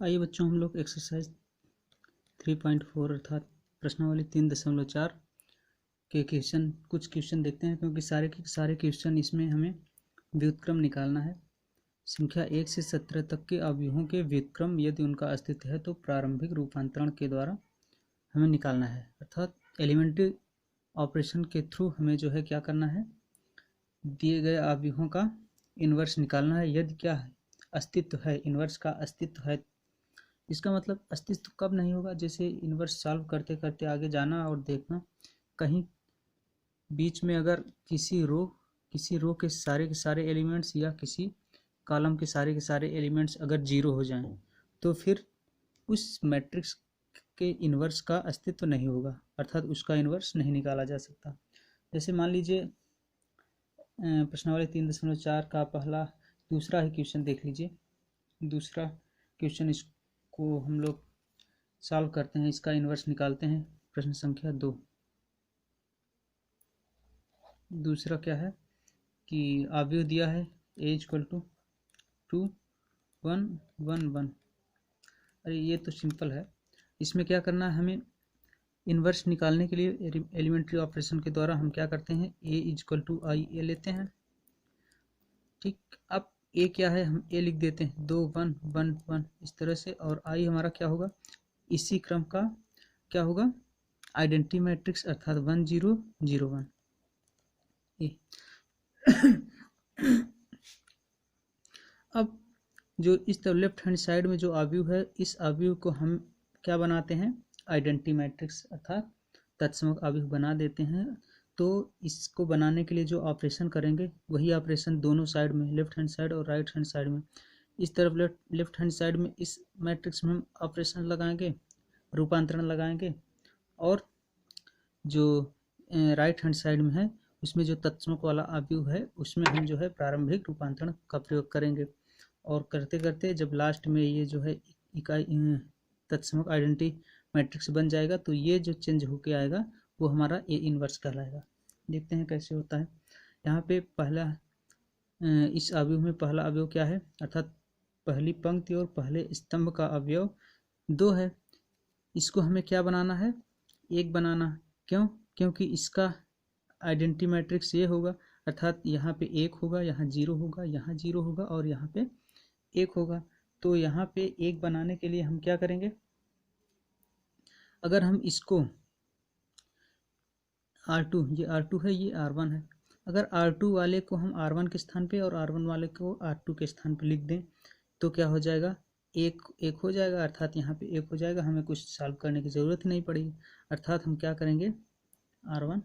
आइए बच्चों, हम लोग एक्सरसाइज 3.4 अर्थात प्रश्नावली 3.4 के कुछ क्वेश्चन देखते हैं, क्योंकि सारे के सारे क्वेश्चन इसमें हमें व्युत्क्रम निकालना है। संख्या 1 से 17 तक के अवयवों के व्युत्क्रम यदि उनका अस्तित्व है तो प्रारंभिक रूपांतरण के द्वारा हमें निकालना है। अर्थात एलिमेंट्री ऑपरेशन के थ्रू हमें जो है क्या करना है, दिए गए अवयवों का इन्वर्स निकालना है। यदि क्या है, अस्तित्व है, इन्वर्स का अस्तित्व है। इसका मतलब अस्तित्व कब नहीं होगा, जैसे इन्वर्स सॉल्व करते करते आगे जाना और देखना कहीं बीच में अगर किसी रो के सारे एलिमेंट्स या किसी कॉलम के सारे एलिमेंट्स अगर जीरो हो जाएं तो फिर उस मैट्रिक्स के इन्वर्स का अस्तित्व नहीं होगा, अर्थात उसका इन्वर्स नहीं निकाला जा सकता। जैसे मान लीजिए प्रश्नावली 3.4 का दूसरा ही क्वेश्चन देख लीजिए। दूसरा क्वेश्चन को हम लोग सॉल्व करते हैं, इसका इन्वर्स निकालते हैं। प्रश्न संख्या 2। दूसरा क्या है कि अवयव दिया है a = 2 1 1 1। अरे ये तो सिंपल है। इसमें क्या करना है, हमें इन्वर्स निकालने के लिए एलिमेंट्री ऑपरेशन के द्वारा हम क्या करते हैं, a = i a लेते हैं। ठीक, अब a क्या है, हम a लिख देते हैं 2 1 1 1 इस तरह से, और i हमारा क्या होगा, इसी क्रम का क्या होगा, आइडेंटिटी मैट्रिक्स अर्थात 1 0 0 1 ए। अब जो इस तरफ लेफ्ट हैंड साइड में जो अवयव है, इस अवयव को हम क्या बनाते हैं, आइडेंटिटी मैट्रिक्स अर्थात तत्समक अवयव बना देते हैं। तो इसको बनाने के लिए जो ऑपरेशन करेंगे वही ऑपरेशन दोनों साइड में, लेफ्ट हैंड साइड और राइट हैंड साइड में, इस तरफ लेफ्ट हैंड साइड में इस मैट्रिक्स में हम ऑपरेशन लगाएंगे, रूपांतरण लगाएंगे, और जो राइट हैंड साइड में है उसमें जो तत्समक वाला अवयव है उसमें हम जो है प्रारंभिक रूपांतरण का प्रयोग करेंगे। और करते करते जब लास्ट में ये जो है इकाई तत्समक आइडेंटिटी मैट्रिक्स बन जाएगा तो ये जो चेंज होके आएगा वो हमारा ए इन्वर्स कहलाएगा। देखते हैं कैसे होता है। यहाँ पे इस अवयव में पहला अवयव क्या है, अर्थात पहली पंक्ति और पहले स्तंभ का अवयव 2 है। इसको हमें क्या बनाना है, 1 बनाना। क्यों? क्योंकि इसका आइडेंटिटी मैट्रिक्स ये होगा, अर्थात यहाँ पे 1 होगा, यहाँ 0 होगा, यहाँ 0 होगा और यहाँ पे 1 होगा। तो यहाँ पे 1 बनाने के लिए हम क्या करेंगे, अगर हम इसको R2, ये R2 है, ये R1 है, अगर R2 वाले को हम R1 के स्थान पे और R1 वाले को R2 के स्थान पे लिख दें तो क्या हो जाएगा, 1 हो जाएगा, अर्थात यहाँ पे 1 हो जाएगा। हमें कुछ सॉल्व करने की ज़रूरत नहीं पड़ेगी। अर्थात हम क्या करेंगे, R1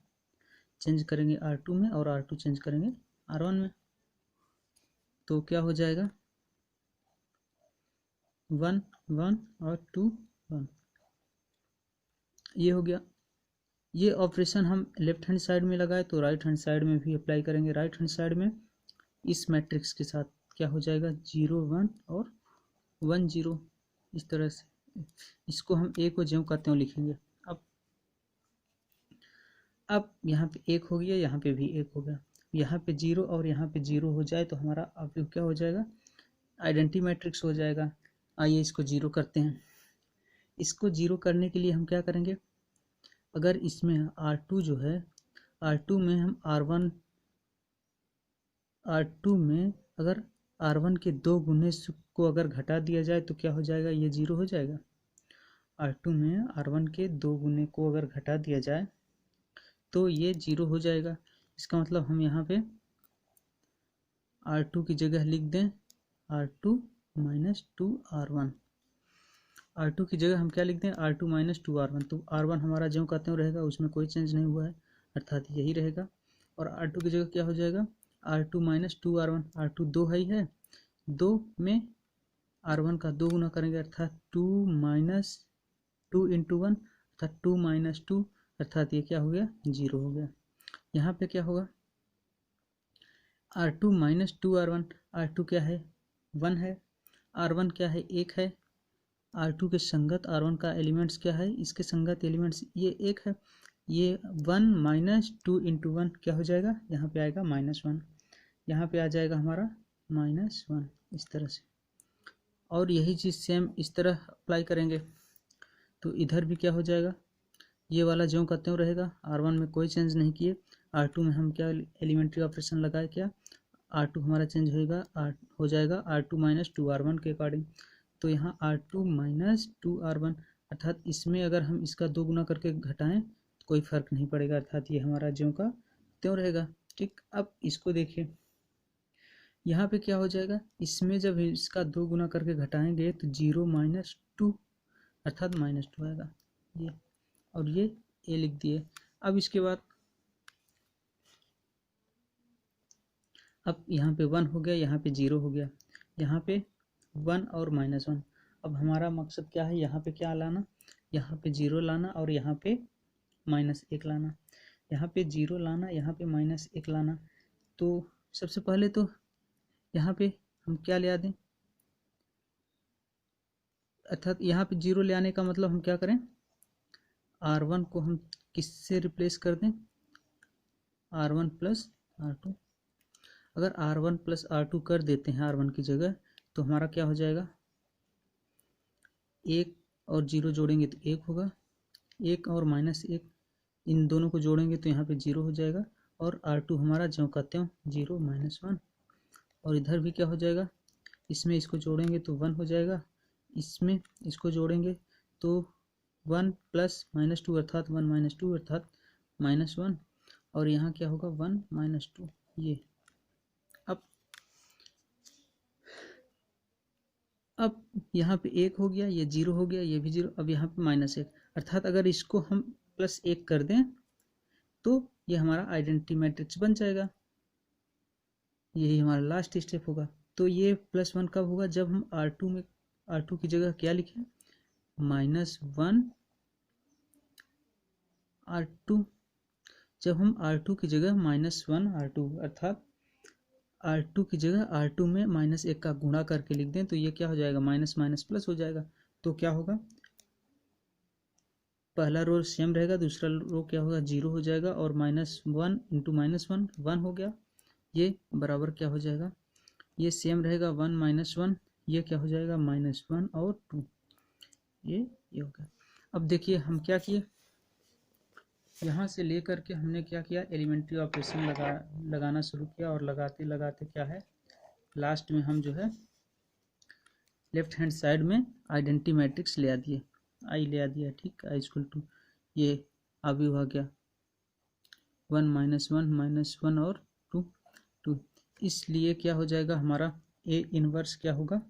चेंज करेंगे R2 में और R2 चेंज करेंगे R1 में, तो क्या हो जाएगा 1 1 और 2 1। ये हो गया। ये ऑपरेशन हम लेफ्ट हैंड साइड में लगाए तो राइट हैंड साइड में भी अप्लाई करेंगे। राइट हैंड साइड में इस मैट्रिक्स के साथ क्या हो जाएगा, 0 1 और 1 0 इस तरह से। इसको हम a को ज्यों का त्यों लिखेंगे। अब यहाँ पे 1 हो गया, यहाँ पे भी 1 हो गया, यहाँ पे 0 और यहाँ पे 0 हो जाए तो हमारा अवयव क्या हो जाएगा, आइडेंटिटी मैट्रिक्स हो जाएगा। आइए इसको 0 करते हैं। इसको 0 करने के लिए हम क्या करेंगे, अगर इसमें R2 जो है, R2 में हम R2 में अगर R1 के 2 गुने को अगर घटा दिया जाए तो क्या हो जाएगा, ये 0 हो जाएगा। R2 में R1 के 2 गुने को अगर घटा दिया जाए तो ये 0 हो जाएगा। इसका मतलब हम यहाँ पे R2 की जगह लिख दें R2 - 2 R1। R2 की जगह हम क्या लिख दें, R2 - 2 R1। तो R1 हमारा ज्यों का त्यों रहेगा, उसमें कोई चेंज नहीं हुआ है, अर्थात यही रहेगा। और R2 की जगह क्या हो जाएगा, R2 - 2 R1। R2 2 है ही है, 2 में R1 का 2 गुना करेंगे अर्थात 2 - 2 × 1 अर्थात 2 - 2 अर्थात ये क्या हो गया, 0 हो गया। यहाँ पे क्या होगा, R2 - 2 R1। R2 क्या है, 1 है, R1 क्या है, 1 है। R2 के संगत R1 का एलिमेंट्स क्या है, इसके संगत एलिमेंट्स ये 1 है। ये 1 - 2 × 1 क्या हो जाएगा, यहाँ पे आएगा -1, यहाँ पे आ जाएगा हमारा -1 इस तरह से। और यही चीज़ सेम इस तरह अप्लाई करेंगे तो इधर भी क्या हो जाएगा, ये वाला ज्यों का त्यों रहेगा। R1 में कोई चेंज नहीं किए, R2 में हम क्या एलिमेंट्री ऑपरेशन लगाए, क्या R2 हमारा चेंज होएगा, हो जाएगा R2 माइनस 2R1 के अकॉर्डिंग। तो यहाँ R2 माइनस 2R1 अर्थात इसमें अगर हम इसका 2 गुना करके घटाएं तो कोई फर्क नहीं पड़ेगा, अर्थात ये हमारा ज्यों का त्यों रहेगा। ठीक, अब इसको देखिए, यहाँ पे क्या हो जाएगा, इसमें जब इसका 2 गुना करके घटाएंगे तो 0 माइनस 2 अर्थात -2 आएगा ये, और ये ए लिख दिए। अब इसके बाद अब यहाँ पे 1 हो गया, यहाँ पे 0 हो गया, यहाँ पे 1 और -1। अब हमारा मकसद क्या है, यहाँ पे क्या लाना, यहाँ पे 0 लाना और यहाँ पे -1 लाना, यहाँ पे 0 लाना, यहाँ पे -1 लाना। तो सबसे पहले तो यहाँ पे हम क्या ले आ दें, अर्थात यहाँ पे 0 ले आने का मतलब हम क्या करें, R1 को हम किससे रिप्लेस कर दें, R1 प्लस R2। अगर R1 प्लस R2 कर देते हैं R1 की जगह तो हमारा क्या हो जाएगा, 1 और 0 जोड़ेंगे तो 1 होगा, 1 और -1 इन दोनों को जोड़ेंगे तो यहाँ पे 0 हो जाएगा, और R2 हमारा ज्यों का त्यों 0 -1। और इधर भी क्या हो जाएगा, इसमें इसको जोड़ेंगे तो 1 हो जाएगा, इसमें इसको जोड़ेंगे तो 1 प्लस -2 अर्थात 1 - 2 अर्थात -1, और यहाँ क्या होगा 1 - 2 ये। अब यहाँ पे 1 हो गया, ये 0 हो गया, ये भी 0, अब यहाँ पे -1 अर्थात अगर इसको हम +1 कर दें तो ये हमारा आइडेंटिटी मैट्रिक्स बन जाएगा, यही हमारा लास्ट स्टेप होगा। तो ये +1 कब होगा, जब हम R2 में R2 की जगह क्या लिखें, -1 R2, जब हम R2 की जगह -1 R2 अर्थात R2 की जगह R2 में -1 का गुणा करके लिख दें तो ये क्या हो जाएगा, माइनस माइनस प्लस हो जाएगा। तो क्या होगा, पहला रो सेम रहेगा, दूसरा रो क्या होगा 0 हो जाएगा, और -1 × -1 1 हो गया, ये बराबर क्या हो जाएगा, ये सेम रहेगा 1 - 1, ये क्या हो जाएगा -1 और 2, ये हो गया। अब देखिए हम क्या किए, यहाँ से लेकर के हमने क्या किया, एलिमेंट्री ऑपरेशन लगाना शुरू किया, और लगाते लगाते क्या है, लास्ट में हम जो है लेफ्ट हैंड साइड में आइडेंटिटी मैट्रिक्स ले आ दिए, आई ले आ दिया। ठीक, I = ये अभी हो गया 1 - 1 -1 और 2। इसलिए क्या हो जाएगा हमारा A इनवर्स क्या होगा,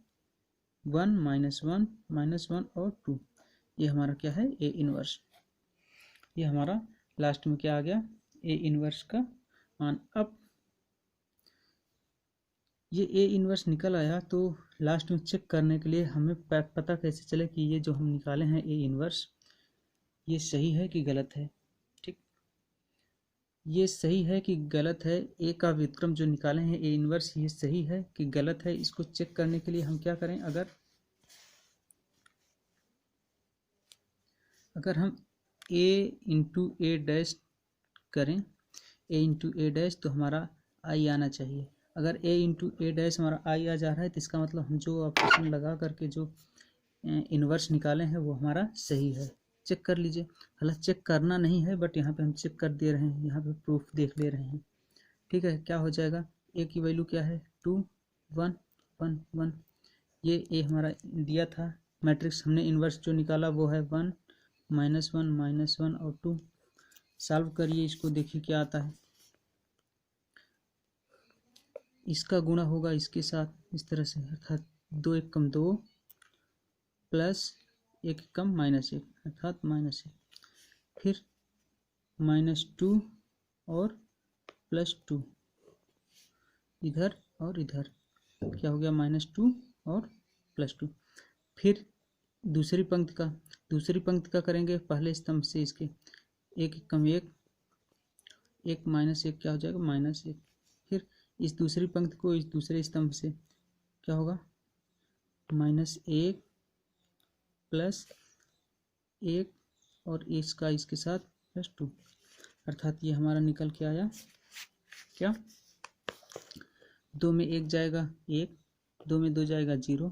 1 - 1 -1 और 2, ये हमारा क्या है A इनवर्स। ये हमारा लास्ट में क्या आ गया, A इनवर्स का मान। अब ये A इनवर्स निकल आया तो लास्ट में चेक करने के लिए हमें पता कैसे चले कि ये जो हम निकाले हैं A इनवर्स ये सही है कि गलत है। ठीक, ये सही है कि गलत है, A का व्युत्क्रम जो निकाले हैं A इनवर्स ये सही है कि गलत है, इसको चेक करने के लिए हम क्या करें, अगर हम A × A' करें, A × A' तो हमारा I आना चाहिए। अगर A × A' हमारा I आ जा रहा है तो इसका मतलब हम जो ऑपरेशन लगा करके जो इन्वर्स निकाले हैं वो हमारा सही है। चेक कर लीजिए, हालांकि चेक करना नहीं है बट यहाँ पे हम चेक कर दे रहे हैं, यहाँ पे प्रूफ देख ले रहे हैं। ठीक है, क्या हो जाएगा, A की वैल्यू क्या है 2 1 1 1, ये A हमारा दिया था मैट्रिक्स, हमने इन्वर्स जो निकाला वो है 1 -1 -1 और 2। सॉल्व करिए इसको, देखिए क्या आता है। इसका गुणा होगा इसके साथ इस तरह से, अर्थात 2 × 2 प्लस 1 × -1 अर्थात -1, फिर -2 और +2 इधर और इधर क्या हो गया -2 और +2। फिर दूसरी पंक्ति का करेंगे, पहले स्तंभ से इसके 1 × 1 1 -1 क्या हो जाएगा -1, फिर इस दूसरी पंक्ति को इस दूसरे स्तंभ से क्या होगा -1 +1 और इसका इसके साथ +2, अर्थात ये हमारा निकल के आया क्या, 2 में 1 जाएगा 1, 2 में 2 जाएगा 0,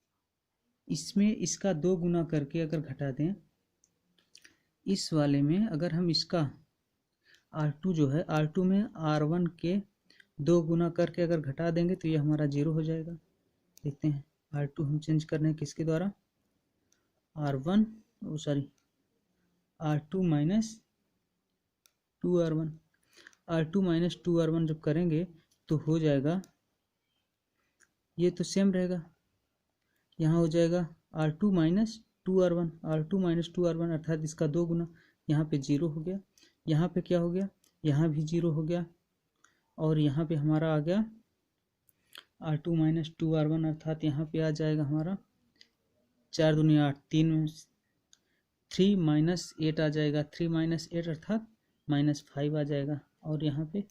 इसमें इसका 2 गुना करके अगर घटा दें, इस वाले में अगर हम इसका R2 जो है R2 में R1 के 2 गुना करके अगर घटा देंगे तो ये हमारा 0 हो जाएगा। देखते हैं R2 हम चेंज कर रहे हैं किसके द्वारा, R1 R2 minus 2R1, R2 minus 2R1 जब करेंगे तो हो जाएगा, ये तो सेम रहेगा, यहाँ हो जाएगा R2 minus 2R1, R2 minus 2R1 अर्थात इसका 2 गुना, यहाँ पे 0 हो गया, यहाँ पे क्या हो गया, यहाँ भी 0 हो गया, और यहाँ पे हमारा आ गया R2 माइनस 2R1 अर्थात यहाँ पे आ जाएगा हमारा 4 दूनी 8, 3 माइनस 8 आ जाएगा, 3 माइनस 8 अर्थात -5 आ जाएगा, और यहाँ पे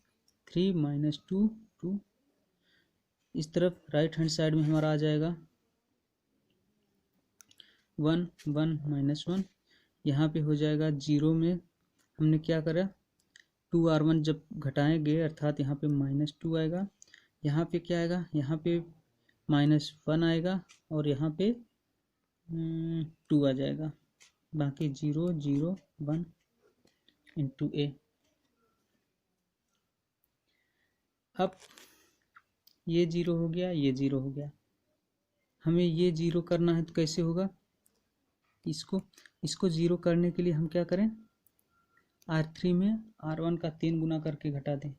3 माइनस 2 2, इस तरफ राइट हैंड साइड में हमारा आ जाएगा 1 1 माइनस 1, यहाँ पे हो जाएगा 0 में हमने क्या करा 2R1 जब घटाएंगे अर्थात यहाँ पे -2 आएगा, यहाँ पे क्या आएगा, यहाँ पे -1 आएगा, और यहाँ पे 2 आ जाएगा, बाकी 0 0 1 इंटू ए। अब ये 0 हो गया, ये 0 हो गया, हमें ये 0 करना है तो कैसे होगा, इसको 0 करने के लिए हम क्या करें, R3 में R1 का 3 गुना करके घटा दें,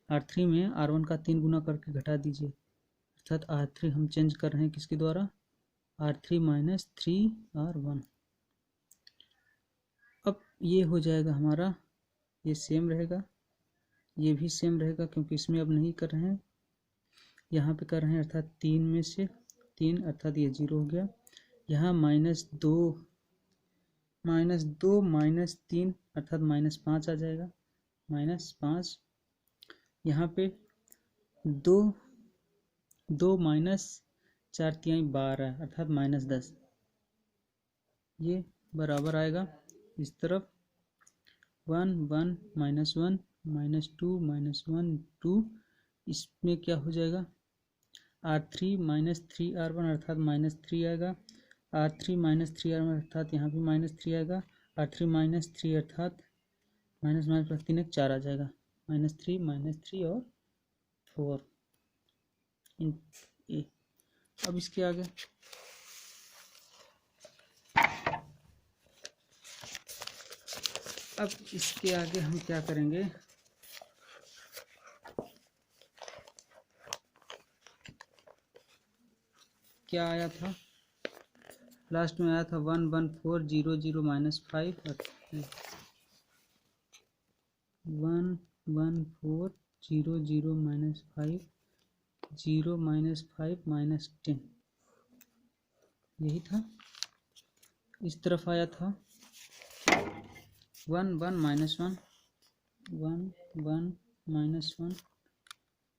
R3 में R1 का 3 गुना करके घटा दीजिए, अर्थात R3 हम चेंज कर रहे हैं किसके द्वारा, R3 माइनस 3R1। अब ये हो जाएगा हमारा, ये सेम रहेगा, ये भी सेम रहेगा, क्योंकि इसमें अब नहीं कर रहे हैं, यहाँ पे कर रहे हैं, अर्थात 3 में से 3 अर्थात ये 0 हो गया, यहाँ -2 माइनस 3 अर्थात -5 आ जाएगा, -5, यहाँ पे 2 माइनस 4 तिहाई 12 अर्थात -10, ये बराबर आएगा इस तरफ 1 1 -1 -2 -1 2, इसमें क्या हो जाएगा R3 माइनस 3R1 अर्थात -3 आएगा, R3 माइनस 3R1 अर्थात यहाँ भी -3 आएगा, R3 माइनस 3 अर्थात -3 4 आ जाएगा, -3 और 4 इन ए। अब इसके आगे हम क्या करेंगे, क्या आया था लास्ट में, आया था 1 1 4 0 0 -5, 1 1 4 0 0 -5 0 -5 -10, यही था, इस तरफ आया था 1 1 -1 1 1 -1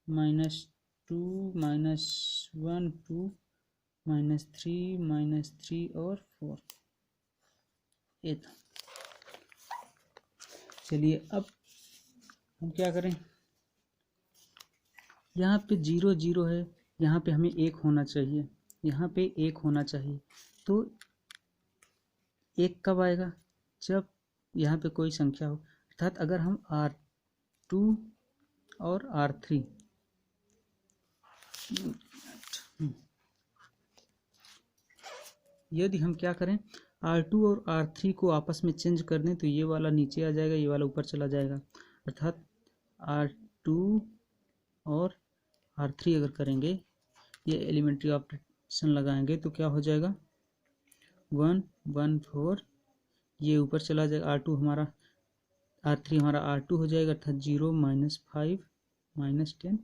-2 -1 2 -3 और 4, ये था। चलिए अब हम क्या करें, यहाँ पे 0 0 है, यहाँ पे हमें 1 होना चाहिए, यहाँ पे 1 होना चाहिए, तो 1 कब आएगा, जब यहाँ पे कोई संख्या हो, अर्थात अगर हम R2 और R3 यदि हम क्या करें, R2 और R3 को आपस में चेंज कर दें तो ये वाला नीचे आ जाएगा, ये वाला ऊपर चला जाएगा, अर्थात R2 और R3 अगर करेंगे, ये एलिमेंट्री ऑपरेशन लगाएंगे तो क्या हो जाएगा 1 1 4, ये ऊपर चला जाएगा, R3 हमारा R2 हो जाएगा, अर्थात 0 -5 -10,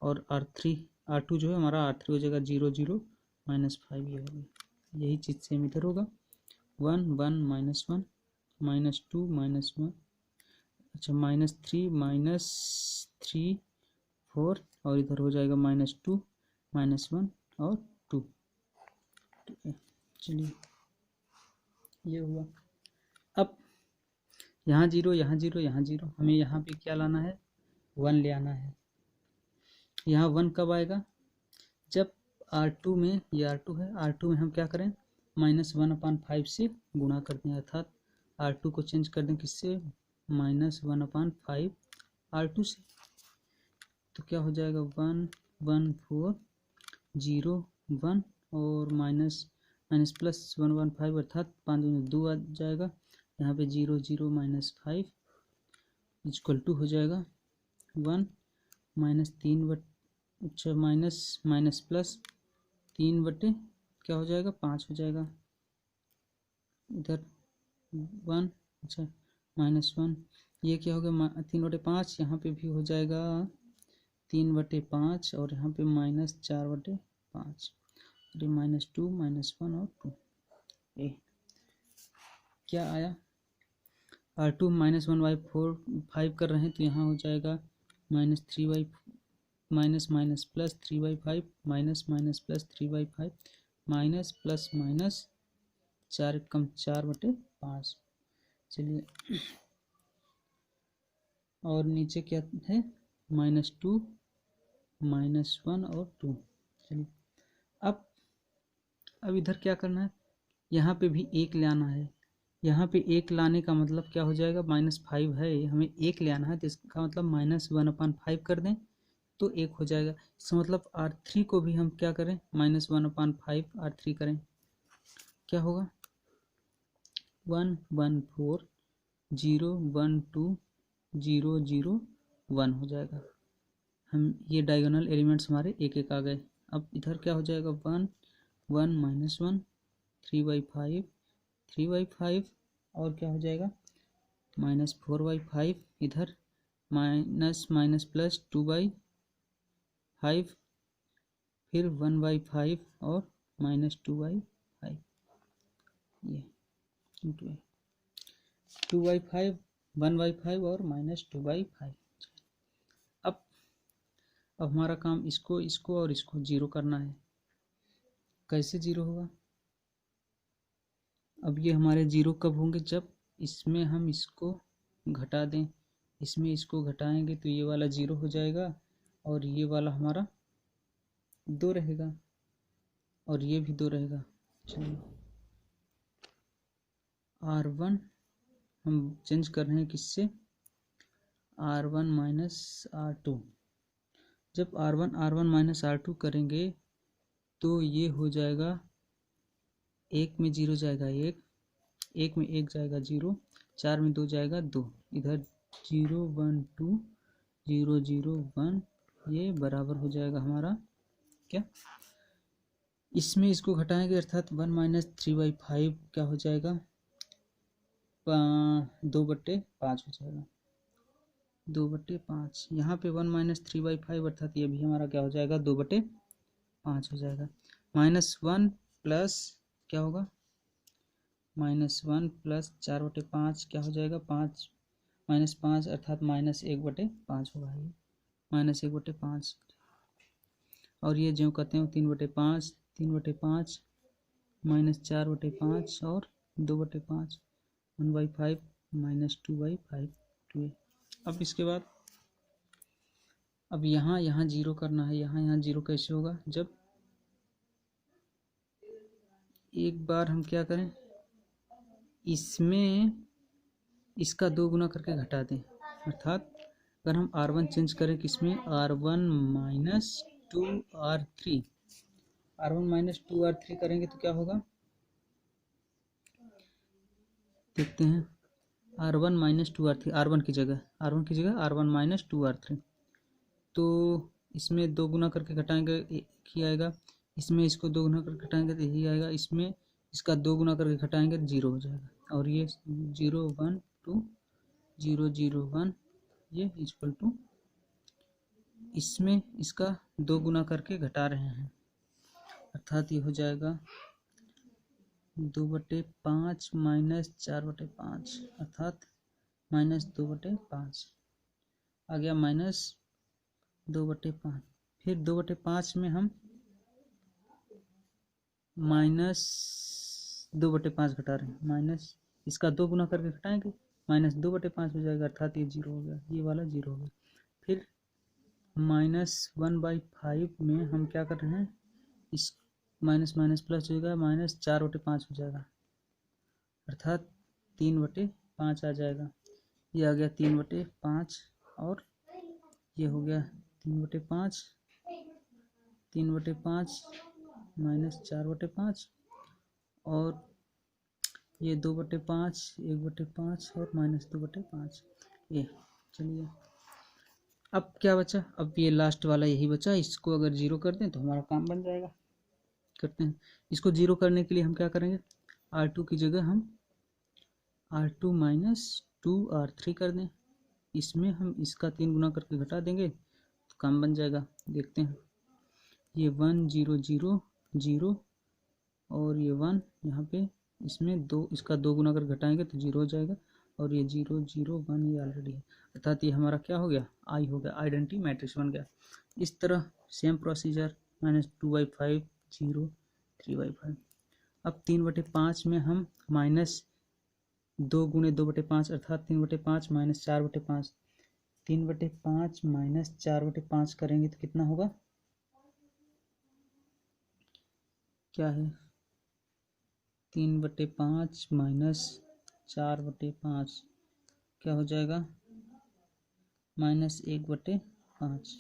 और R2 जो है हमारा R3 हो जाएगा 0 0 -5, ये होगा, यही चीज़ सेम इधर होगा 1 1 -1 -2 -1, अच्छा -3 4, और इधर हो जाएगा -2 -1 और 2, चलिए ये हुआ। अब यहाँ 0 यहाँ 0 यहाँ 0, हमें यहाँ पे क्या लाना है, 1 ले आना है, यहाँ 1 कब आएगा, जब R2 में, ये R2 है, R2 में हम क्या करें -1/5 से गुणा कर दें, अर्थात R2 को चेंज कर दें किससे, -1/5 R2 से। तो क्या हो जाएगा 11401 और माइनस प्लस 1/5 अर्थात 5 2 आ जाएगा, यहाँ पे 0 0 -5 इक्वल टू हो जाएगा 1 -3 माइनस प्लस 3 क्या हो जाएगा 5 हो जाएगा, इधर 1 अच्छा -1 ये क्या हो गया 3/5, यहाँ पे भी हो जाएगा 3/5 और यहाँ पे -4/5 और ये -2 -1 और 2 ए क्या आया R2 -1/5 कर रहे हैं तो यहाँ हो जाएगा -3 minus plus 3/5 minus plus 3/5 minus plus minus 4 कम 4/5। चलिए और नीचे क्या है -2 -1 और 2। चलिए अब इधर क्या करना है, यहाँ पे भी एक ले आना है। यहाँ पे एक लाने का मतलब क्या हो जाएगा -5 है, हमें एक ले आना है तो इसका मतलब -1/5 कर दें तो एक हो जाएगा। इसका मतलब R3 को भी हम क्या करें -1/5 R3 करें, क्या होगा 114012001 हो जाएगा। हम ये डायगोनल एलिमेंट्स हमारे एक एक आ गए। अब इधर क्या हो जाएगा 1 1 -1 3/5 3/5 और क्या हो जाएगा -4/5 इधर माइनस प्लस 2/5 फिर 1/5 और -2/5 ये 2/5 1/5 और -2/5। अब हमारा काम इसको और इसको जीरो करना है। कैसे जीरो होगा, अब ये हमारे जीरो कब होंगे, जब इसमें हम इसको घटा दें, इसमें इसको घटाएंगे तो ये वाला जीरो हो जाएगा और ये वाला हमारा 2 रहेगा और ये भी 2 रहेगा। चलिए R1 हम चेंज कर रहे हैं किससे R1 -R2। जब R1 -R2 करेंगे तो ये हो जाएगा 1 में 0 जाएगा 1 में 1 जाएगा 0, 4 में 2 जाएगा 2, इधर 0 1 2 0 0 1 ये बराबर हो जाएगा हमारा क्या, इसमें इसको घटाएंगे अर्थात 1 -3/5 क्या हो जाएगा 2/5 हो जाएगा 2/5। यहाँ पे 1 -3/5 अर्थात ये भी हमारा क्या हो जाएगा 2/5 हो जाएगा। -1 प्लस क्या होगा -1 प्लस 4/5 क्या हो जाएगा 5 -5 अर्थात -1/5 होगा, ये -1/5 और ये जो कहते हैं 3/5 3/5 -4/5 और 2/5 1/5 -2/5 2। अब इसके बाद अब यहाँ जीरो करना है, यहाँ जीरो कैसे होगा, जब एक बार हम क्या करें इसमें इसका 2 गुना करके घटा दें, अर्थात अगर हम R1 चेंज करें किसमें R1 -2R3 R1 -2R3 करेंगे तो क्या होगा देखते हैं R1 -2R3 R1 की जगह R1 -2R3 तो इसमें 2 गुना करके घटाएंगे एक ही आएगा, इसमें इसको 2 गुना करके घटाएंगे तो यही आएगा, इसमें इसका 2 गुना करके घटाएंगे तो 0 हो जाएगा और ये 0 1 2 0 0 1 ये इक्वल टू इसमें इसका 2 गुना करके घटा रहे हैं अर्थात ये हो जाएगा 2/5 -4/5 अर्थात -2/5 आ गया -2/5। फिर 2/5 में हम -2/5 घटा रहे हैं, माइनस इसका 2 गुना करके घटाएंगे -2/5 हो जाएगा अर्थात ये 0 हो गया, ये वाला 0 हो गया। फिर -1/5 में हम क्या कर रहे हैं माइनस माइनस प्लस हो जाएगा, -4/5 हो जाएगा, अर्थात 3/5 आ जाएगा। ये आ गया 3/5 और ये हो गया 3/5, 3/5 -4/5 और ये 2/5, 1/5 और -2/5। ये चलिए अब क्या बचा, अब ये लास्ट वाला यही बचा। इसको अगर 0 कर दें तो हमारा काम बन जाएगा। करते हैं इसको 0 करने के लिए हम क्या करेंगे, R2 की जगह हम R2 - 2R3 कर दें। इसमें हम इसका 3 गुना करके घटा देंगे तो काम बन जाएगा। देखते हैं ये 1 0 0 0 और ये 1 यहाँ पे, इसमें 2, इसका 2 गुना कर घटाएंगे तो 0 हो जाएगा और ये 0 0 1 ये ऑलरेडी है, अर्थात ये हमारा क्या हो गया, आई हो गया, आइडेंटिटी मैट्रिक्स बन गया। इस तरह सेम प्रोसीजर -2/5 0 3/5। अब 3/5 में हम -2 गुणे 2/5 अर्थात 3/5 -4/5, 3/5 -4/5 करेंगे तो कितना होगा, क्या है 3/5 -4/5 क्या हो जाएगा, -1/5,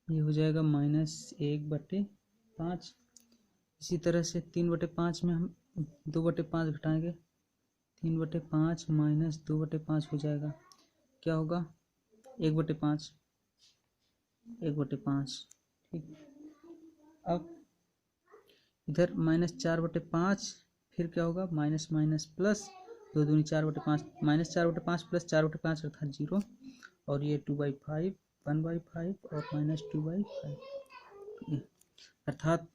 ये हो जाएगा -1/5। इसी तरह से 3/5 में हम 2/5 घटाएंगे, 3/5 -2/5 हो जाएगा, क्या होगा 1/5, 1/5। ठीक, अब इधर -4/5, फिर क्या होगा माइनस माइनस प्लस, 2 दूनी 4/5, -4/5 प्लस 4/5 अर्थात 0 और ये 2/5 1/5 और -2/5, अर्थात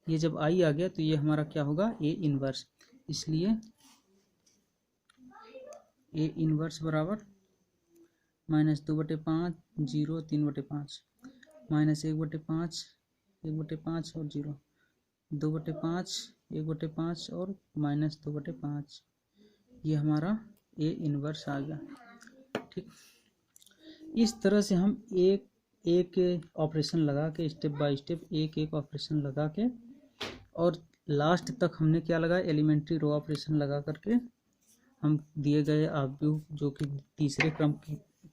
ये जब आई आ गया तो ये हमारा क्या होगा, ए इनवर्स। इसलिए ए इनवर्स बराबर -2/5 0 3/5 -1/5 1/5 और 0 2/5 1/5 और -2/5, ये हमारा ए इनवर्स आ गया। ठीक, इस तरह से हम एक एक ऑपरेशन लगा के, स्टेप बाय स्टेप एक एक ऑपरेशन लगा के, और लास्ट तक हमने क्या लगाया, एलिमेंट्री रो ऑपरेशन लगा करके हम दिए गए आव्यूह जो कि तीसरे क्रम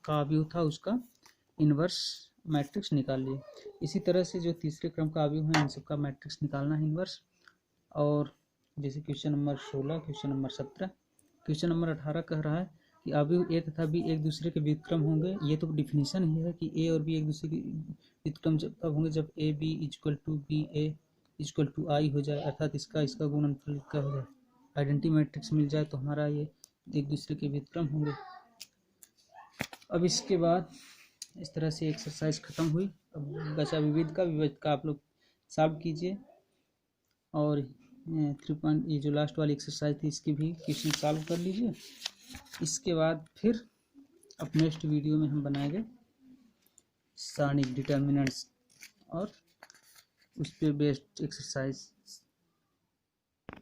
का आव्यूह था उसका इनवर्स मैट्रिक्स निकाल लिए। इसी तरह से जो तीसरे क्रम का आव्यूह है इन सबका मैट्रिक्स निकालना है इनवर्स। और जैसे question number 16, question number 17, question number 18 कह रहा है कि आव्यूह ए तथा बी एक दूसरे के व्युत्क्रम होंगे। ये तो डिफिनीशन ही है कि ए और बी एक दूसरे के व्युत्क्रम तब होंगे जब A B equal to B A equal to I हो जाए, अर्थात इसका गुणनफल क्या हो जाए, आइडेंटिटी मैट्रिक्स मिल जाए तो हमारा ये एक दूसरे के व्युत्क्रम होंगे। अब इसके बाद इस तरह से एक्सरसाइज खत्म हुई। अब बचा विविध का आप लोग सॉल्व कीजिए और 3 ये जो लास्ट वाली एक्सरसाइज थी इसकी भी क्वेश्चन सॉल्व कर लीजिए। इसके बाद फिर अब नेक्स्ट वीडियो में हम बनाएंगे सारणिक डिटर्मिनेंट्स और उस पर बेस्ड एक्सरसाइज।